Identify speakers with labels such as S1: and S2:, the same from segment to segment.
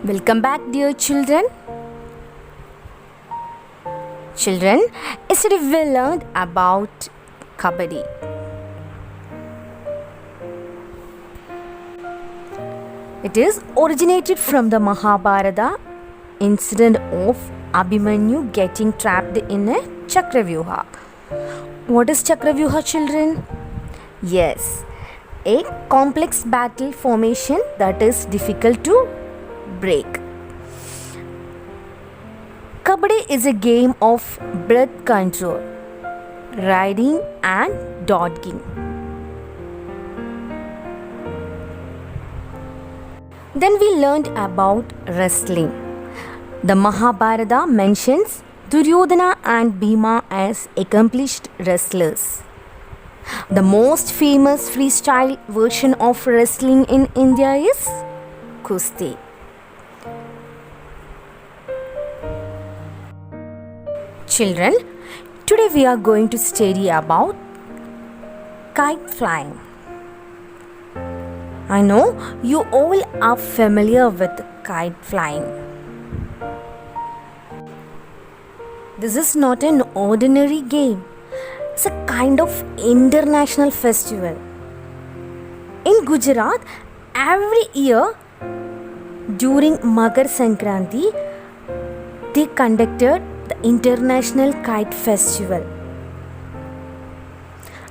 S1: Welcome back, dear children. Children, yesterday we learned about Kabaddi. It is originated from the Mahabharata incident of Abhimanyu getting trapped in a Chakravyuha. What is Chakravyuha, children? Yes, a complex battle formation that is difficult to break. Kabaddi is a game of breath control, riding and dodging. Then we learned about wrestling. The Mahabharata mentions Duryodhana and Bhima as accomplished wrestlers. The most famous freestyle version of wrestling in India is Kusti. Children, today we are going to study about kite flying. I know you all are familiar with kite flying. This is not an ordinary game. It's a kind of international festival. In Gujarat, every year during Makar Sankranti, they conducted the International Kite Festival.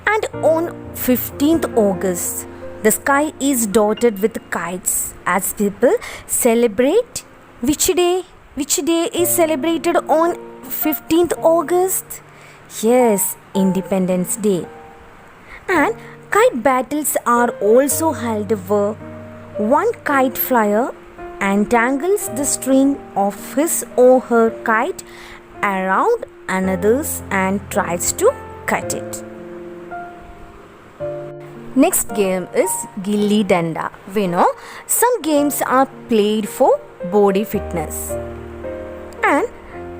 S1: And on 15th August, the sky is dotted with kites as people celebrate which day? Which day is celebrated on 15th August? Yes, Independence Day. And kite battles are also held where one kite flyer entangles the string of his or her kite around another's and tries to cut it. Next game is Gilli Danda. We know some games are played for body fitness and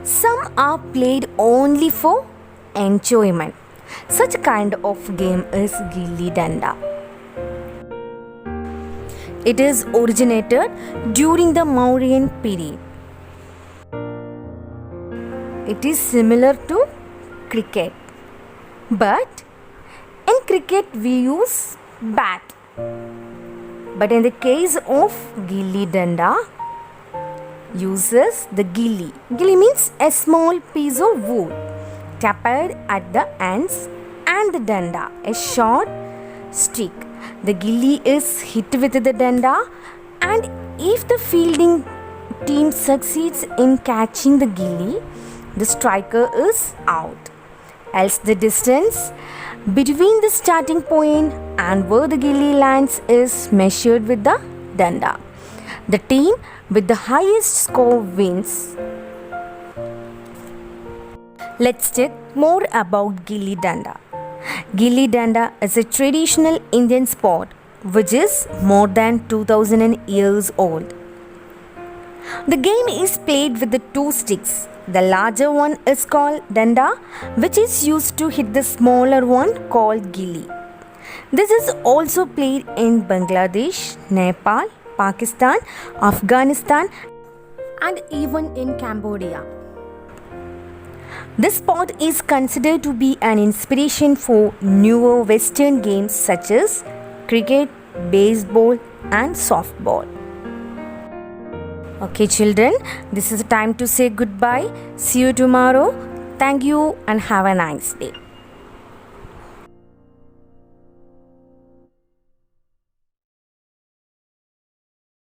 S1: some are played only for enjoyment. Such kind of game is Gilli Danda. It is originated during the Mauryan period. It is similar to cricket, but in cricket we use bat. But in the case of Gilli Danda, uses the gilli. Gilli means a small piece of wood tapped at the ends, and the danda, a short stick. The gilli is hit with the danda, and if the fielding team succeeds in catching the gilli, the striker is out. Else the distance between the starting point and where the gilli lands is measured with the danda. The team with the highest score wins. Let's check more about Gilli Danda. Gilli Danda is a traditional Indian sport which is more than 2000 years old. The game is played with the two sticks. The larger one is called danda, which is used to hit the smaller one called gilli. This is also played in Bangladesh, Nepal, Pakistan, Afghanistan, and even in Cambodia. This sport is considered to be an inspiration for newer Western games such as cricket, baseball, and softball. Okay, children, this is the time to say goodbye. See you tomorrow. Thank you and have a nice day.